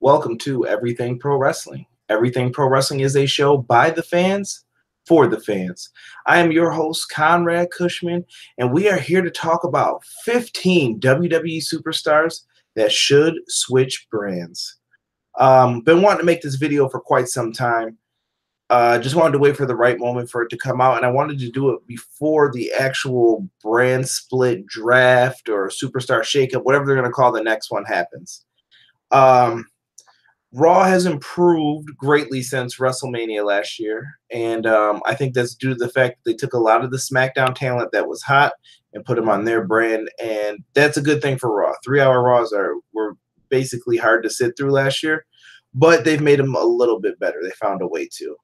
Welcome to Everything Pro Wrestling. Everything Pro Wrestling is a show by the fans, for the fans. I am your host, Conrad Cushman, and we are here to talk about 15 WWE superstars that should switch brands. Been wanting to make this video for quite some time. Just wanted to wait for the right moment for it to come out, and I wanted to do it before the actual brand split draft or superstar shakeup, whatever they're going to call the next one, happens. Raw has improved greatly since WrestleMania last year, and I think that's due to the fact that they took a lot of the SmackDown talent that was hot and put them on their brand, and that's a good thing for Raw. 3-hour Raws were basically hard to sit through last year, but they've made them a little bit better. They found a way to.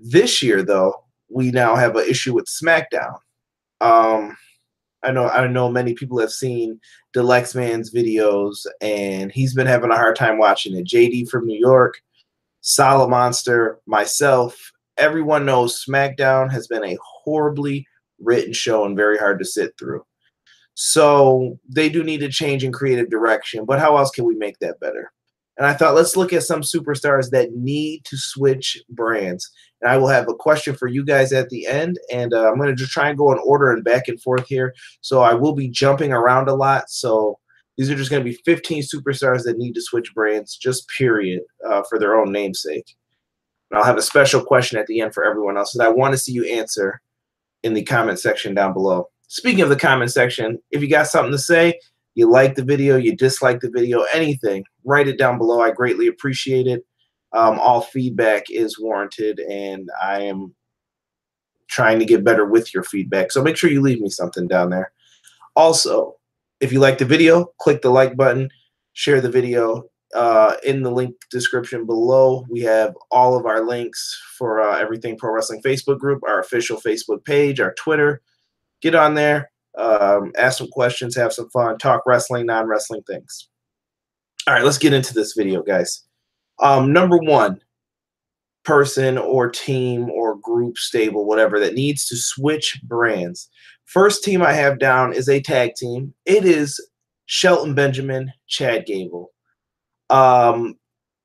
This year, though, we now have an issue with SmackDown. I know many people have seen Deluxe Man's videos, and he's been having a hard time watching it. JD from New York, Solid Monster, myself, everyone knows SmackDown has been a horribly written show and very hard to sit through. So they do need a change in creative direction, but how else can we make that better? And I thought, let's look at some superstars that need to switch brands. And I will have a question for you guys at the end. And I'm going to just try and go in order and back and forth here. So I will be jumping around a lot. So these are just going to be 15 superstars that need to switch brands, just period, for their own namesake. And I'll have a special question at the end for everyone else that I want to see you answer in the comment section down below. Speaking of the comment section, if you got something to say, you like the video, you dislike the video, anything, write it down below. I greatly appreciate it. All feedback is warranted, and I am trying to get better with your feedback. So make sure you leave me something down there. Also, if you like the video, click the like button, share the video. In the link description below, we have all of our links for Everything Pro Wrestling Facebook group, our official Facebook page, our Twitter. Get on there. Ask some questions, have some fun, talk wrestling, non-wrestling things. All right, let's get into this video, guys. Number one person or team or group, stable, whatever, that needs to switch brands. First team I have down is a tag team. It is Shelton Benjamin, Chad Gable.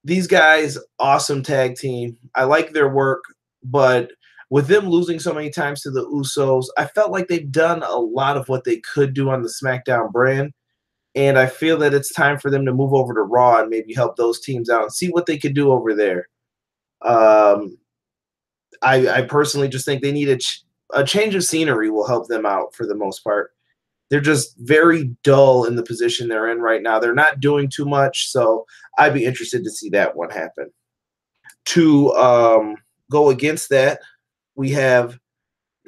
These guys, awesome tag team. I like their work, but with them losing so many times to the Usos, I felt like they've done a lot of what they could do on the SmackDown brand. And I feel that it's time for them to move over to Raw and maybe help those teams out and see what they could do over there. I personally just think they need a change of scenery will help them out for the most part. They're just very dull in the position they're in right now. They're not doing too much, so I'd be interested to see that one happen. To go against that, we have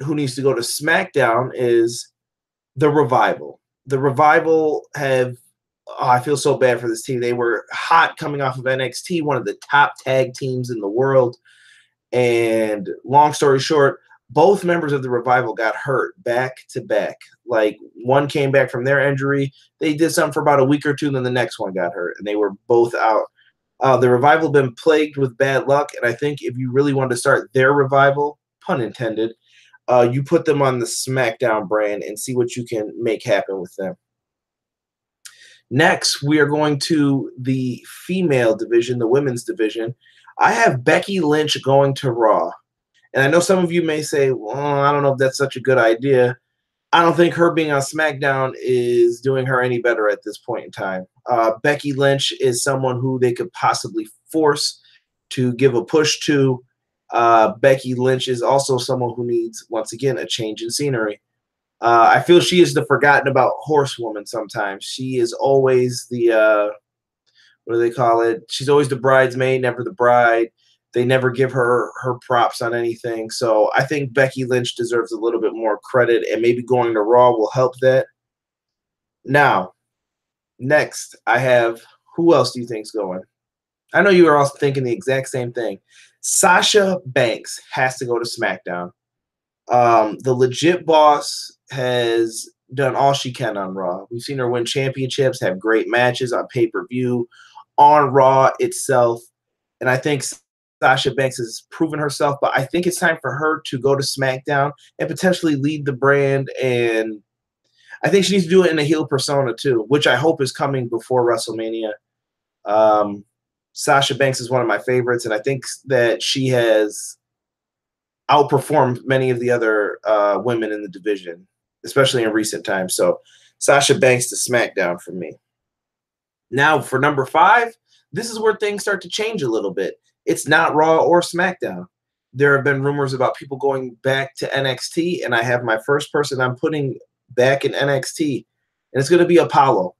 who needs to go to SmackDown is the Revival. The Revival have, I feel so bad for this team. They were hot coming off of NXT, one of the top tag teams in the world. And long story short, both members of the Revival got hurt back to back. Like, one came back from their injury. They did something for about a week or two, and then the next one got hurt, and they were both out. The Revival have been plagued with bad luck, and I think if you really wanted to start their revival, pun intended, you put them on the SmackDown brand and see what you can make happen with them. Next, we are going to the female division, the women's division. I have Becky Lynch going to Raw. And I know some of you may say, well, I don't know if that's such a good idea. I don't think her being on SmackDown is doing her any better at this point in time. Becky Lynch is someone who they could possibly force to give a push to. Becky Lynch is also someone who needs, once again, a change in scenery. I feel she is the forgotten about horsewoman sometimes. She is always the, what do they call it? She's always the bridesmaid, never the bride. They never give her props on anything. So I think Becky Lynch deserves a little bit more credit, and maybe going to Raw will help that. Now, next, I have, who else do you think's going? I know you are all thinking the exact same thing. Sasha Banks has to go to SmackDown. The legit boss has done all she can on Raw. We've seen her win championships, have great matches on pay-per-view, on Raw itself. And I think Sasha Banks has proven herself, but I think it's time for her to go to SmackDown and potentially lead the brand. And I think she needs to do it in a heel persona too, which I hope is coming before WrestleMania. Sasha Banks is one of my favorites, and I think that she has outperformed many of the other women in the division, especially in recent times. So Sasha Banks to SmackDown for me. Now for number 5, this is where things start to change a little bit. It's not Raw or SmackDown. There have been rumors about people going back to NXT, and I have my first person I'm putting back in NXT, and it's going to be Apollo.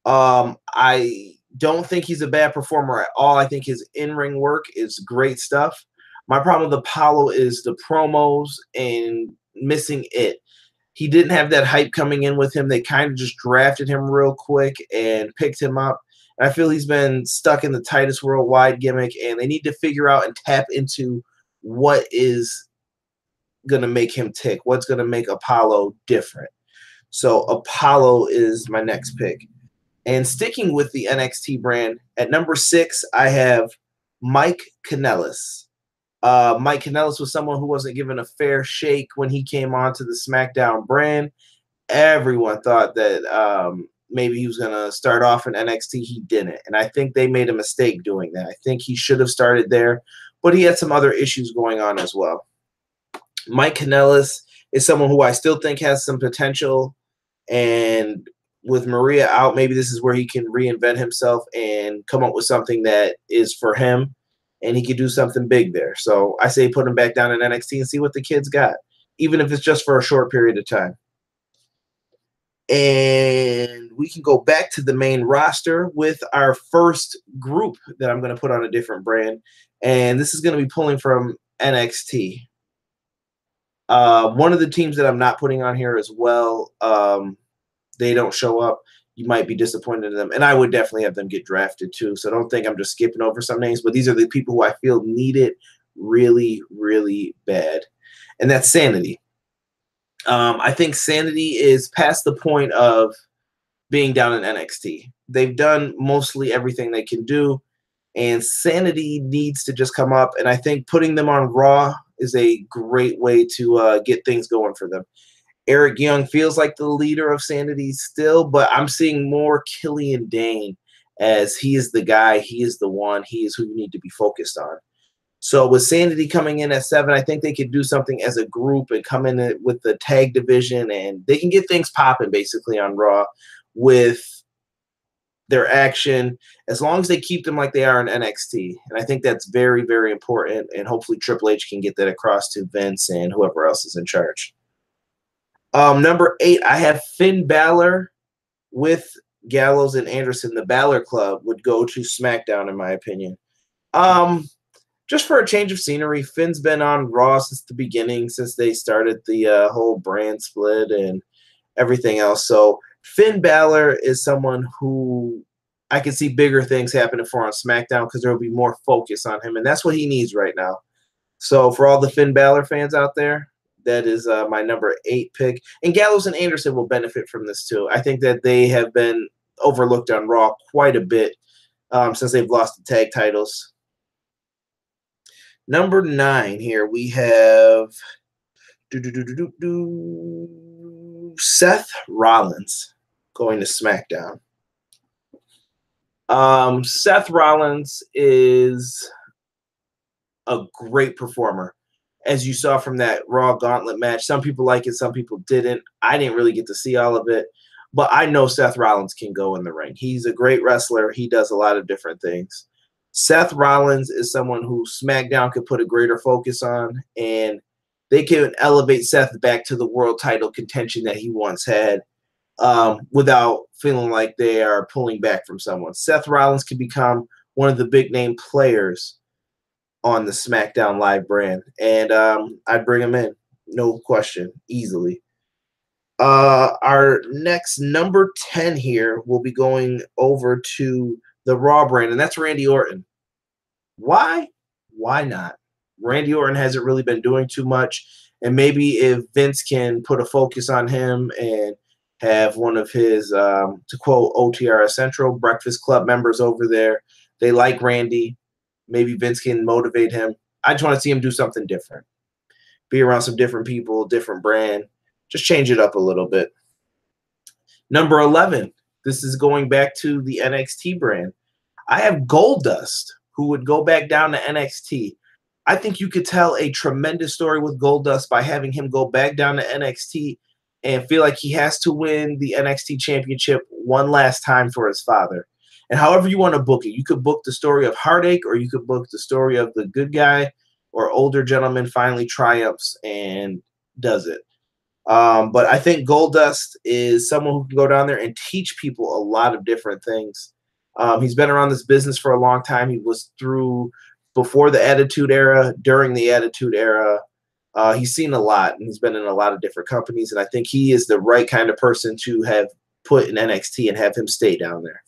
I don't think he's a bad performer at all. I think his in-ring work is great stuff. My problem with Apollo is the promos and missing it. He didn't have that hype coming in with him. They kind of just drafted him real quick and picked him up. And I feel he's been stuck in the Titus Worldwide gimmick, and they need to figure out and tap into what is going to make him tick, what's going to make Apollo different. So Apollo is my next pick. And sticking with the NXT brand, at number 6, I have Mike Kanellis. Mike Kanellis was someone who wasn't given a fair shake when he came onto the SmackDown brand. Everyone thought that maybe he was going to start off in NXT. He didn't. And I think they made a mistake doing that. I think he should have started there, but he had some other issues going on as well. Mike Kanellis is someone who I still think has some potential, and with Maria out, maybe this is where he can reinvent himself and come up with something that is for him, and he could do something big there. So I say put him back down in NXT and see what the kid's got, even if it's just for a short period of time. And we can go back to the main roster with our first group that I'm going to put on a different brand, and this is going to be pulling from NXT. One of the teams that I'm not putting on here as well, they don't show up. You might be disappointed in them. And I would definitely have them get drafted too. So don't think I'm just skipping over some names. But these are the people who I feel need it really, really bad. And that's Sanity. I think Sanity is past the point of being down in NXT. They've done mostly everything they can do. And Sanity needs to just come up. And I think putting them on Raw is a great way to get things going for them. Eric Young feels like the leader of Sanity still, but I'm seeing more Killian Dane as he is the guy, he is the one, he is who you need to be focused on. So with Sanity coming in at 7, I think they could do something as a group and come in with the tag division, and they can get things popping basically on Raw with their action, as long as they keep them like they are in NXT. And I think that's very, very important, and hopefully Triple H can get that across to Vince and whoever else is in charge. Number 8, I have Finn Balor with Gallows and Anderson. The Balor Club would go to SmackDown, in my opinion. Just for a change of scenery. Finn's been on Raw since the beginning, since they started the whole brand split and everything else. So Finn Balor is someone who I can see bigger things happening for on SmackDown because there will be more focus on him, and that's what he needs right now. So for all the Finn Balor fans out there, that is my number 8 pick. And Gallows and Anderson will benefit from this too. I think that they have been overlooked on Raw quite a bit since they've lost the tag titles. Number 9 here, we have Seth Rollins going to SmackDown. Seth Rollins is a great performer. As you saw from that Raw Gauntlet match, some people like it, some people didn't. I didn't really get to see all of it, but I know Seth Rollins can go in the ring. He's a great wrestler. He does a lot of different things. Seth Rollins is someone who SmackDown could put a greater focus on, and they can elevate Seth back to the world title contention that he once had without feeling like they are pulling back from someone. Seth Rollins can become one of the big-name players on the SmackDown Live brand, and I'd bring him in, no question, easily. Our next number 10 here will be going over to the Raw brand, and that's Randy Orton. Why? Why not? Randy Orton hasn't really been doing too much, and maybe if Vince can put a focus on him and have one of his, to quote OTR Central, Breakfast Club members over there, they like Randy. Maybe Vince can motivate him. I just want to see him do something different. Be around some different people, different brand. Just change it up a little bit. Number 11. This is going back to the NXT brand. I have Goldust, who would go back down to NXT. I think you could tell a tremendous story with Goldust by having him go back down to NXT and feel like he has to win the NXT championship one last time for his father. And however you want to book it, you could book the story of heartache, or you could book the story of the good guy or older gentleman finally triumphs and does it. But I think Goldust is someone who can go down there and teach people a lot of different things. He's been around this business for a long time. He was through before the Attitude Era, during the Attitude Era. He's seen a lot, and he's been in a lot of different companies, and I think he is the right kind of person to have put in NXT and have him stay down there.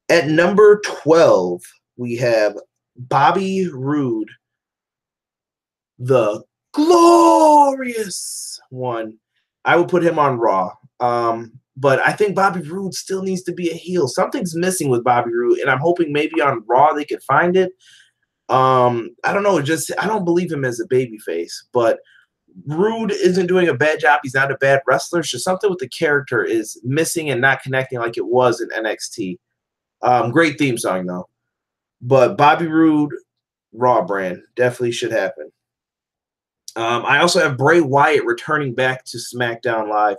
At number 12, we have Bobby Roode, the glorious one. I would put him on Raw. But I think Bobby Roode still needs to be a heel. Something's missing with Bobby Roode, and I'm hoping maybe on Raw they could find it. I don't know. I don't believe him as a babyface, but Roode isn't doing a bad job. He's not a bad wrestler. It's just something with the character is missing and not connecting like it was in NXT. Great theme song, though. But Bobby Roode, Raw brand, definitely should happen. I also have Bray Wyatt returning back to SmackDown Live.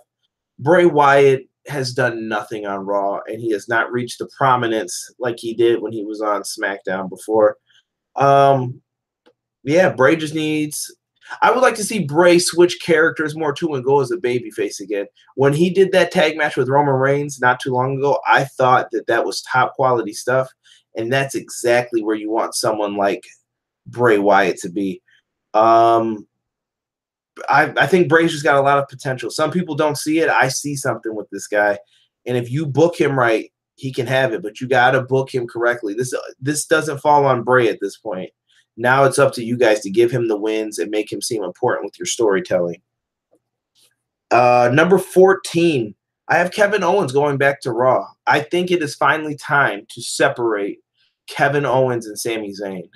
Bray Wyatt has done nothing on Raw, and he has not reached the prominence like he did when he was on SmackDown before. Yeah, Bray just needs... I would like to see Bray switch characters more too and go as a babyface again. When he did that tag match with Roman Reigns not too long ago, I thought that that was top quality stuff, and that's exactly where you want someone like Bray Wyatt to be. I think Bray's just got a lot of potential. Some people don't see it. I see something with this guy, and if you book him right, he can have it, but you got to book him correctly. This doesn't fall on Bray at this point. Now it's up to you guys to give him the wins and make him seem important with your storytelling. Number 14, I have Kevin Owens going back to Raw. I think it is finally time to separate Kevin Owens and Sami Zayn.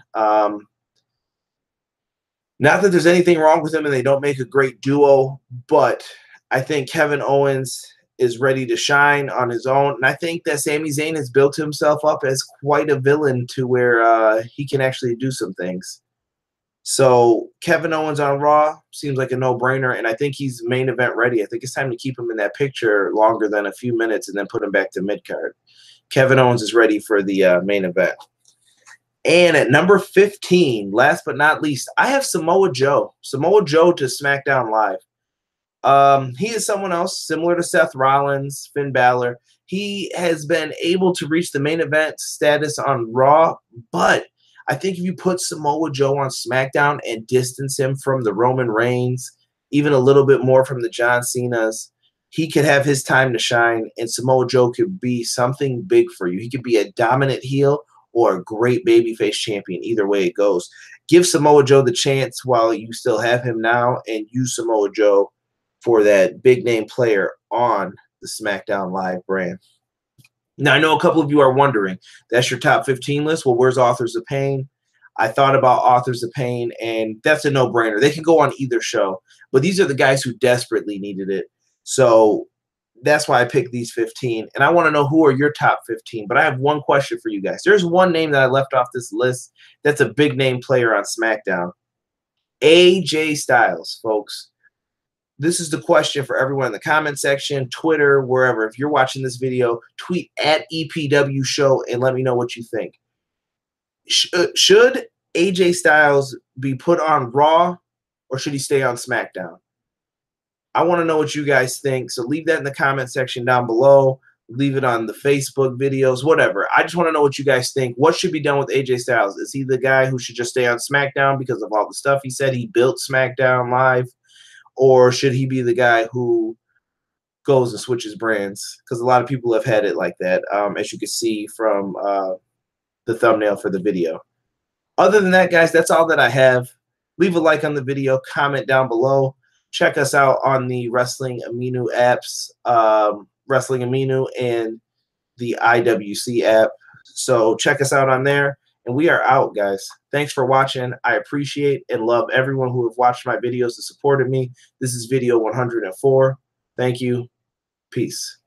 Not that there's anything wrong with them and they don't make a great duo, but I think Kevin Owens is ready to shine on his own. And I think that Sami Zayn has built himself up as quite a villain to where he can actually do some things. So Kevin Owens on Raw seems like a no-brainer, and I think he's main event ready. I think it's time to keep him in that picture longer than a few minutes and then put him back to mid-card. Kevin Owens is ready for the main event. And at number 15, last but not least, I have Samoa Joe. Samoa Joe to SmackDown Live. He is someone else similar to Seth Rollins, Finn Balor. He has been able to reach the main event status on Raw, but I think if you put Samoa Joe on SmackDown and distance him from the Roman Reigns, even a little bit more from the John Cenas, he could have his time to shine, and Samoa Joe could be something big for you. He could be a dominant heel or a great babyface champion, either way it goes. Give Samoa Joe the chance while you still have him now, and use Samoa Joe for that big-name player on the SmackDown Live brand. Now, I know a couple of you are wondering, that's your top 15 list? Well, where's Authors of Pain? I thought about Authors of Pain, and that's a no-brainer. They can go on either show, but these are the guys who desperately needed it. So that's why I picked these 15, and I want to know who are your top 15. But I have one question for you guys. There's one name that I left off this list that's a big-name player on SmackDown. AJ Styles, folks. This is the question for everyone in the comment section, Twitter, wherever. If you're watching this video, tweet at EPW Show and let me know what you think. Should AJ Styles be put on Raw or should he stay on SmackDown? I want to know what you guys think, so leave that in the comment section down below. Leave it on the Facebook videos, whatever. I just want to know what you guys think. What should be done with AJ Styles? Is he the guy who should just stay on SmackDown because of all the stuff he said? He built SmackDown Live. Or should he be the guy who goes and switches brands? Because a lot of people have had it like that, as you can see from the thumbnail for the video. Other than that, guys, that's all that I have. Leave a like on the video. Comment down below. Check us out on the Wrestling Aminu apps, Wrestling Aminu and the IWC app. So check us out on there. And we are out, guys. Thanks for watching. I appreciate and love everyone who have watched my videos and supported me. This is video 104. Thank you. Peace.